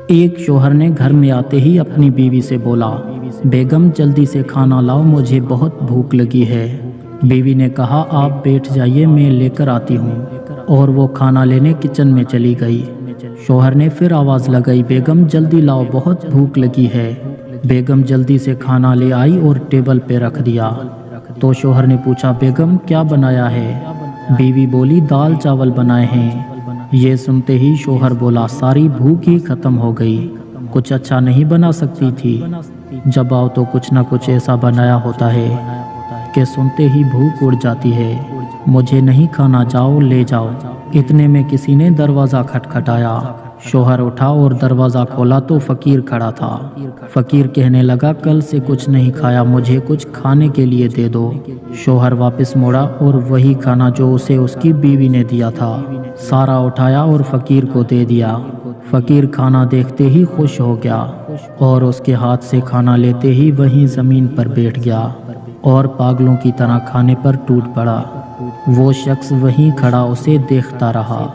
ایک شوہر نے گھر میں آتے ہی اپنی بیوی سے بولا، بیگم جلدی سے کھانا لاؤ، مجھے بہت بھوک لگی ہے۔ بیوی نے کہا، آپ بیٹھ جائیے، میں لے کر آتی ہوں، اور وہ کھانا لینے کچن میں چلی گئی۔ شوہر نے پھر آواز لگائی، بیگم جلدی لاؤ، بہت بھوک لگی ہے۔ بیگم جلدی سے کھانا لے آئی اور ٹیبل پہ رکھ دیا۔ تو شوہر نے پوچھا، بیگم کیا بنایا ہے؟ بیوی بولی، دال چاول بنائے ہیں۔ یہ سنتے ہی شوہر بولا، ساری بھوک ہی ختم ہو گئی، کچھ اچھا نہیں بنا سکتی تھی؟ جب آؤ تو کچھ نہ کچھ ایسا بنایا ہوتا ہے کہ سنتے ہی بھوک اڑ جاتی ہے۔ مجھے نہیں کھانا، جاؤ لے جاؤ۔ اتنے میں کسی نے دروازہ کھٹکھٹایا۔ شوہر اٹھا اور دروازہ کھولا تو فقیر کھڑا تھا۔ فقیر کہنے لگا، کل سے کچھ نہیں کھایا، مجھے کچھ کھانے کے لیے دے دو۔ شوہر واپس مڑا اور وہی کھانا جو اسے اس کی بیوی نے دیا تھا سارا اٹھایا اور فقیر کو دے دیا۔ فقیر کھانا دیکھتے ہی خوش ہو گیا اور اس کے ہاتھ سے کھانا لیتے ہی وہیں زمین پر بیٹھ گیا اور پاگلوں کی طرح کھانے پر ٹوٹ پڑا۔ وہ شخص وہیں کھڑا اسے دیکھتا رہا۔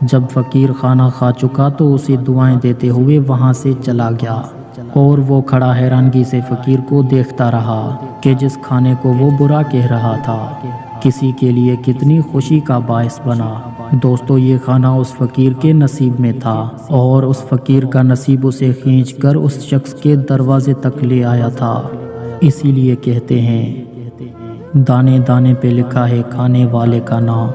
جب فقیر کھانا کھا چکا تو اسے دعائیں دیتے ہوئے وہاں سے چلا گیا، اور وہ کھڑا حیرانگی سے فقیر کو دیکھتا رہا کہ جس کھانے کو وہ برا کہہ رہا تھا کسی کے لیے کتنی خوشی کا باعث بنا۔ دوستو، یہ کھانا اس فقیر کے نصیب میں تھا، اور اس فقیر کا نصیب اسے کھینچ کر اس شخص کے دروازے تک لے آیا تھا۔ اسی لیے کہتے ہیں، دانے دانے پہ لکھا ہے کھانے والے کا نام۔